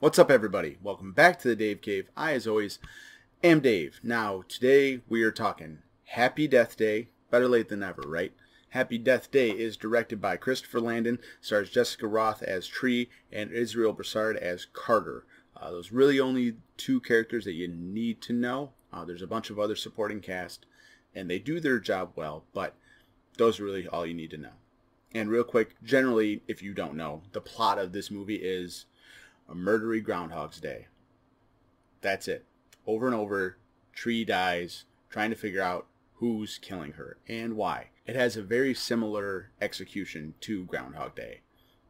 What's up, everybody? Welcome back to the Dave Cave. I, as always, am Dave. Now, today we are talking Happy Death Day. Better late than never, right? Happy Death Day is directed by Christopher Landon, stars Jessica Roth as Tree and Israel Broussard as Carter. Those really only two characters that you need to know. There's a bunch of other supporting cast, and they do their job well, but those are really all you need to know. And real quick, generally, if you don't know, the plot of this movie is a murdery Groundhog's Day. That's it. Over and over, Tree dies, trying to figure out who's killing her and why. It has a very similar execution to Groundhog Day.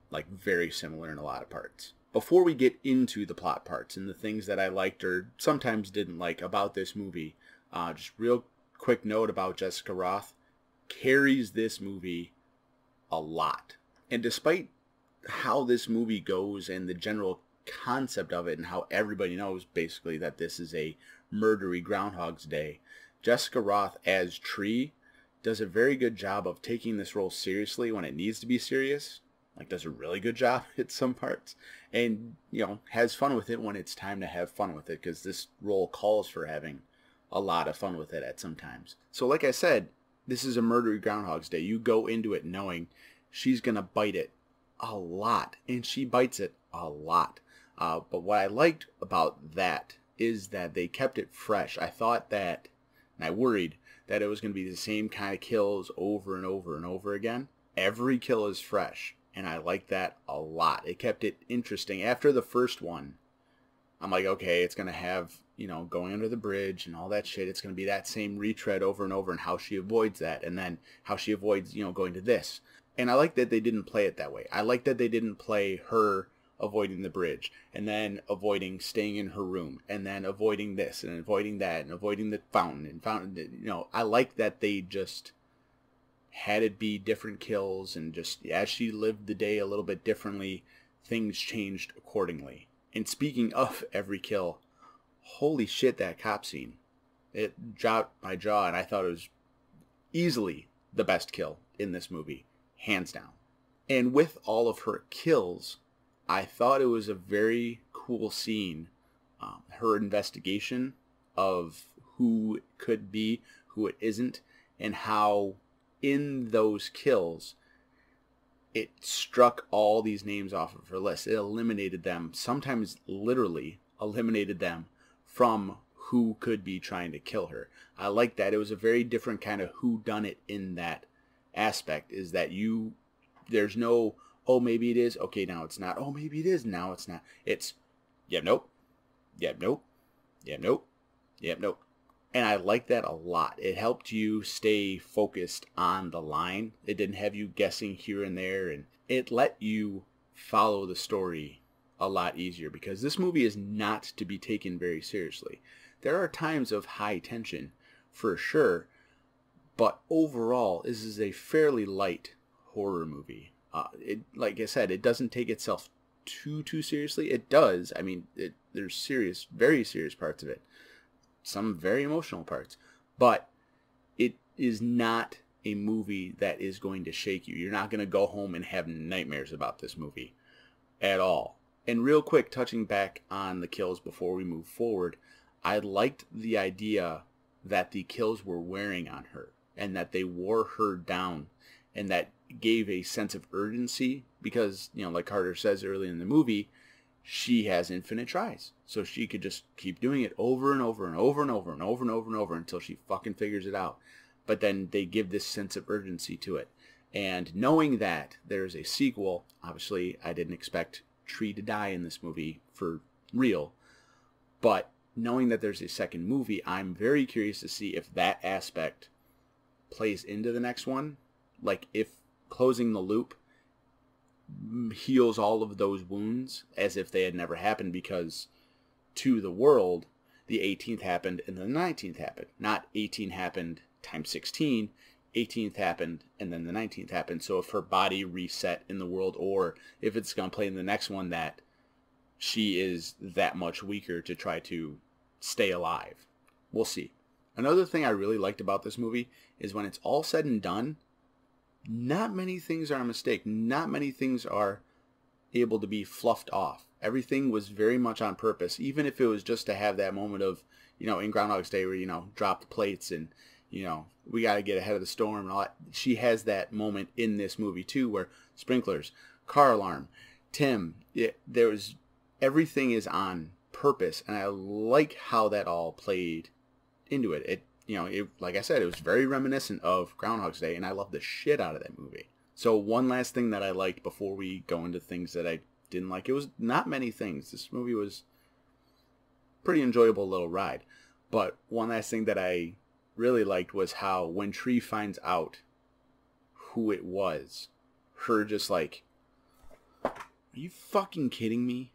Like, very similar in a lot of parts. Before we get into the plot parts and the things that I liked or sometimes didn't like about this movie, just real quick note about Jessica Roth. Carries this movie a lot. And despite how this movie goes and the general concept of it and how everybody knows basically that this is a murdery Groundhog's Day, Jessica Roth as Tree does a very good job of taking this role seriously when it needs to be serious. Like, does a really good job at some parts, and has fun with it when it's time to have fun with it, because this role calls for having a lot of fun with it at some times. So like I said, this is a murdery Groundhog's Day. You go into it knowing she's gonna bite it a lot, and she bites it a lot. But what I liked about that is that they kept it fresh. I thought that, and I worried that it was going to be the same kind of kills over and over and over again. Every kill is fresh, and I liked that a lot. It kept it interesting. After the first one, I'm like, okay, it's going to have, going under the bridge and all that shit. It's going to be that same retread over and over, and how she avoids that, and then how she avoids, going to this. And I like that they didn't play it that way. I like that they didn't play her avoiding the bridge, and then avoiding staying in her room, and then avoiding this, and avoiding that, and avoiding the fountain. I like that they just had it be different kills, and just as she lived the day a little bit differently, things changed accordingly. And speaking of every kill, holy shit, that cop scene. It dropped my jaw, and I thought it was easily the best kill in this movie. Hands down. And with all of her kills, I thought it was a very cool scene. Her investigation of who it could be, who it isn't, and how in those kills, it struck all these names off of her list. It eliminated them, sometimes literally eliminated them from who could be trying to kill her. I like that. It was a very different kind of whodunit in that aspect, is that there's no, oh, maybe it is, okay, now it's not, oh, maybe it is, now it's not. It's, yep, nope, yep, nope, yep, nope, yep, nope. And I like that a lot. It helped you stay focused on the line. It didn't have you guessing here and there, and it let you follow the story a lot easier, because this movie is not to be taken very seriously. There are times of high tension, for sure, but overall, this is a fairly light horror movie. Like I said, it doesn't take itself too seriously. It does. I mean, there's serious, very serious parts of it. Some very emotional parts. But it is not a movie that is going to shake you. You're not going to go home and have nightmares about this movie at all. And real quick, touching back on the kills before we move forward, I liked the idea that the kills were wearing on her, and that they wore her down, and that gave a sense of urgency, because, like Carter says early in the movie, she has infinite tries. So she could just keep doing it over and over and over and over and over and over and over until she fucking figures it out. But then they give this sense of urgency to it. And knowing that there's a sequel, obviously I didn't expect Tree to die in this movie for real, but knowing that there's a second movie, I'm very curious to see if that aspect plays into the next one. Like, if closing the loop heals all of those wounds as if they had never happened, because to the world, the 18th happened and then the 19th happened. Not 18 happened times 16, 18th happened and then the 19th happened. So if her body reset in the world, or if it's going to play in the next one that she is that much weaker to try to stay alive. We'll see. Another thing I really liked about this movie is when it's all said and done, not many things are a mistake. Not many things are able to be fluffed off. Everything was very much on purpose, even if it was just to have that moment of, in Groundhog's Day where, drop the plates and, we got to get ahead of the storm and all that. She has that moment in this movie too, where sprinklers, car alarm, Tim, everything is on purpose. And I like how that all played into it. Like I said, it was very reminiscent of Groundhog's Day, and I love the shit out of that movie. So one last thing that I liked before we go into things that I didn't like. It was not many things. This movie was pretty enjoyable little ride. But one last thing that I really liked was how when Tree finds out who it was, her just like, are you fucking kidding me?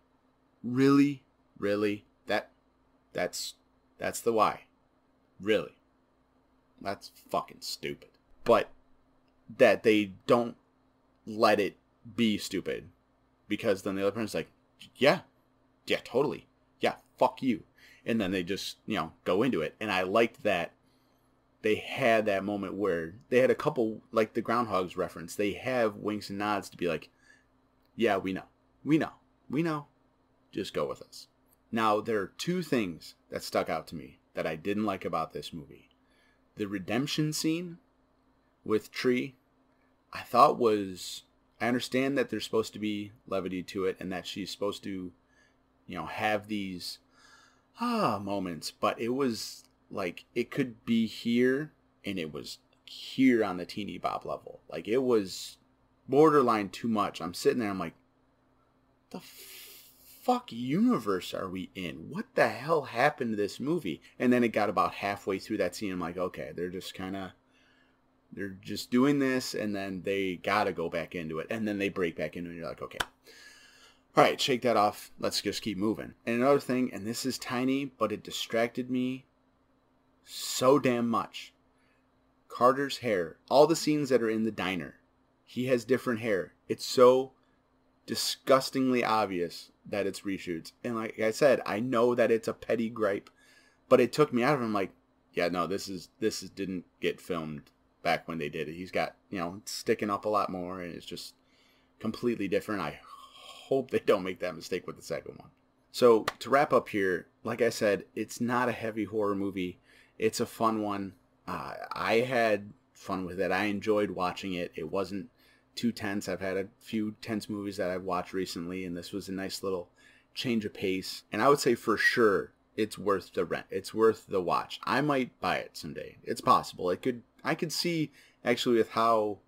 Really? Really? That's the why. Really? That's fucking stupid. But that they don't let it be stupid, because then the other person's like, yeah, totally. Yeah, fuck you. And then they just, go into it. And I liked that they had that moment where they had a couple, like the Groundhogs reference, they have winks and nods to be like, yeah, we know. Just go with us. Now, there are two things that stuck out to me that I didn't like about this movie. The redemption scene with Tree, I thought I understand that there's supposed to be levity to it and that she's supposed to, have these moments, but it was like, it could be here and it was here on the teeny bop level. Like, it was borderline too much. I'm sitting there, I'm like, the fuck universe are we in? What the hell happened to this movie? And then it got about halfway through that scene, I'm like, okay, they're just doing this, and then they gotta go back into it, and then they break back into it, and you're like, okay, all right, shake that off, let's just keep moving. And another thing, and this is tiny, but it distracted me so damn much. Carter's hair, all the scenes that are in the diner, he has different hair. It's so disgustingly obvious that it's reshoots. And like I said, I know that it's a petty gripe, but it took me out of it. I'm like, yeah, no, this didn't get filmed back when they did it. He's got, it's sticking up a lot more, and it's just completely different. I hope they don't make that mistake with the second one. So to wrap up here, like I said, it's not a heavy horror movie. It's a fun one. I had fun with it. I enjoyed watching it. It wasn't too tense. I've had a few tense movies that I've watched recently, and this was a nice little change of pace. And I would say for sure it's worth the rent. It's worth the watch. I might buy it someday. It's possible. I could see actually with how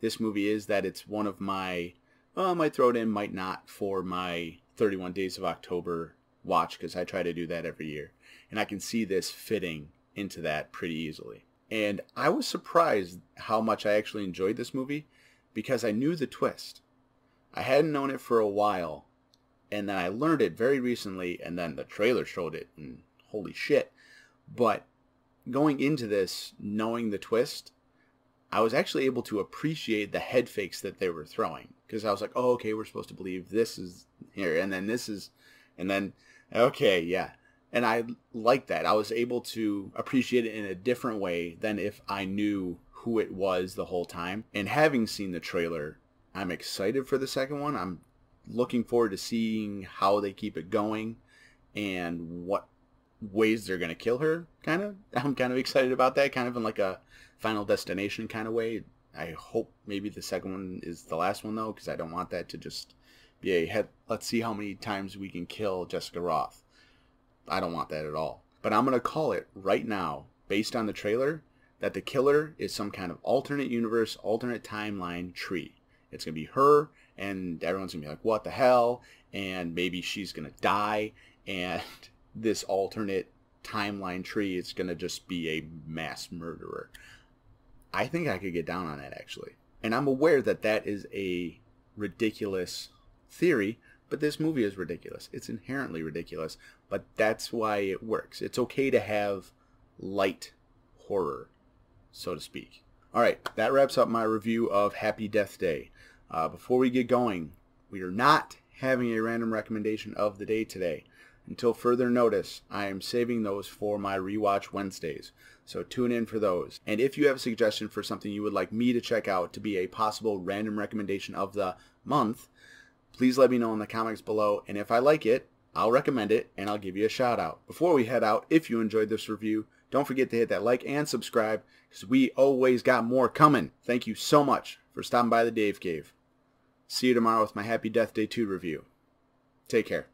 this movie is that it's one of my, I might throw it in, might not, for my 31 Days of October watch, because I try to do that every year. And I can see this fitting into that pretty easily. And I was surprised how much I actually enjoyed this movie, because I knew the twist. I hadn't known it for a while, and then I learned it very recently, and then the trailer showed it, and holy shit. But going into this, knowing the twist, I was actually able to appreciate the head fakes that they were throwing. Because I was like, oh, okay, we're supposed to believe this is here, and then this is, and then, okay, yeah. And I liked that. I was able to appreciate it in a different way than if I knew who it was the whole time. And having seen the trailer, I'm excited for the second one. I'm looking forward to seeing how they keep it going and what ways they're going to kill her, kind of. I'm kind of excited about that, kind of in like a Final Destination kind of way. I hope maybe the second one is the last one, though, because I don't want that to just be let's see how many times we can kill Jessica Roth. I don't want that at all. But I'm going to call it right now, based on the trailer, that the killer is some kind of alternate universe, alternate timeline Tree. It's going to be her, and everyone's going to be like, what the hell? And maybe she's going to die, and this alternate timeline Tree is going to just be a mass murderer. I think I could get down on that, actually. And I'm aware that that is a ridiculous theory, but this movie is ridiculous. It's inherently ridiculous, but that's why it works. It's okay to have light horror, so to speak. All right, that wraps up my review of Happy Death Day. Before we get going, we are not having a random recommendation of the day today. Until further notice, I am saving those for my Rewatch Wednesdays, so tune in for those. And if you have a suggestion for something you would like me to check out to be a possible random recommendation of the month, please let me know in the comments below, and if I like it, I'll recommend it and I'll give you a shout out. Before we head out, if you enjoyed this review, don't forget to hit that like and subscribe, because we always got more coming. Thank you so much for stopping by the Dave Cave. See you tomorrow with my Happy Death Day 2 review. Take care.